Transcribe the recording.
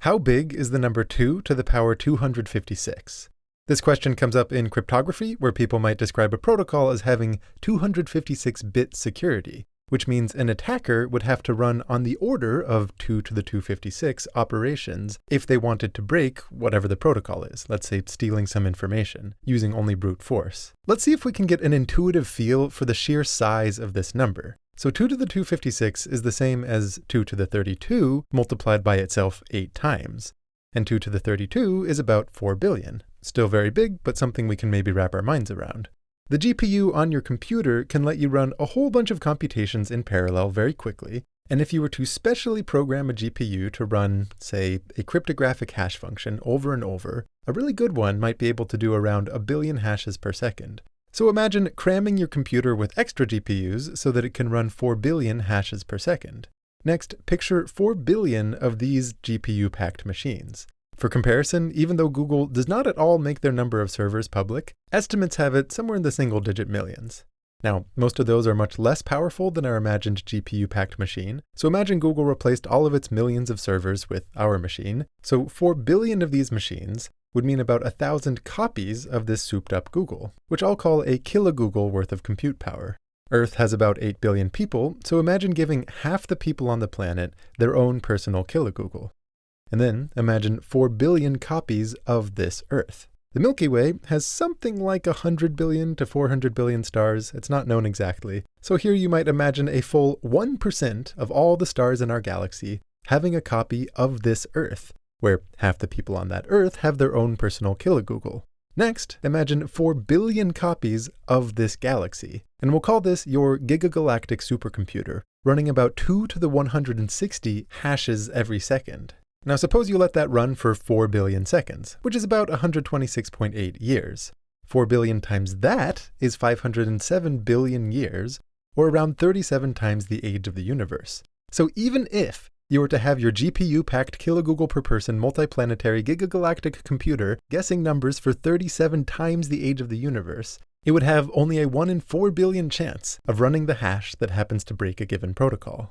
How big is the number 2 to the power 256? This question comes up in cryptography, where people might describe a protocol as having 256-bit security, which means an attacker would have to run on the order of 2 to the 256 operations if they wanted to break whatever the protocol is, let's say stealing some information, using only brute force. Let's see if we can get an intuitive feel for the sheer size of this number. So 2 to the 256 is the same as 2 to the 32 multiplied by itself 8 times. And 2 to the 32 is about 4 billion. Still very big, but something we can maybe wrap our minds around. The GPU on your computer can let you run a whole bunch of computations in parallel very quickly. And if you were to specially program a GPU to run, say, a cryptographic hash function over and over, a really good one might be able to do around 1 billion hashes per second. So imagine cramming your computer with extra GPUs so that it can run 4 billion hashes per second. Next, picture 4 billion of these GPU-packed machines. For comparison, even though Google does not at all make their number of servers public, estimates have it somewhere in the single-digit millions. Now, most of those are much less powerful than our imagined GPU-packed machine, so imagine Google replaced all of its millions of servers with our machine. So 4 billion of these machines would mean about 1,000 copies of this souped-up Google, which I'll call a kilogoogle worth of compute power. Earth has about 8 billion people, so imagine giving half the people on the planet their own personal kilogoogle. And then imagine 4 billion copies of this Earth. The Milky Way has something like 100 billion to 400 billion stars. It's not known exactly. So here you might imagine a full 1% of all the stars in our galaxy having a copy of this Earth, where half the people on that Earth have their own personal kilogoogle. Next, imagine 4 billion copies of this galaxy, and we'll call this your gigagalactic supercomputer, running about 2 to the 160 hashes every second. Now suppose you let that run for 4 billion seconds, which is about 126.8 years. 4 billion times that is 507 billion years, or around 37 times the age of the universe. So even if you were to have your GPU-packed kilogoogle per person multiplanetary gigagalactic computer guessing numbers for 37 times the age of the universe, it would have only a 1 in 4 billion chance of running the hash that happens to break a given protocol.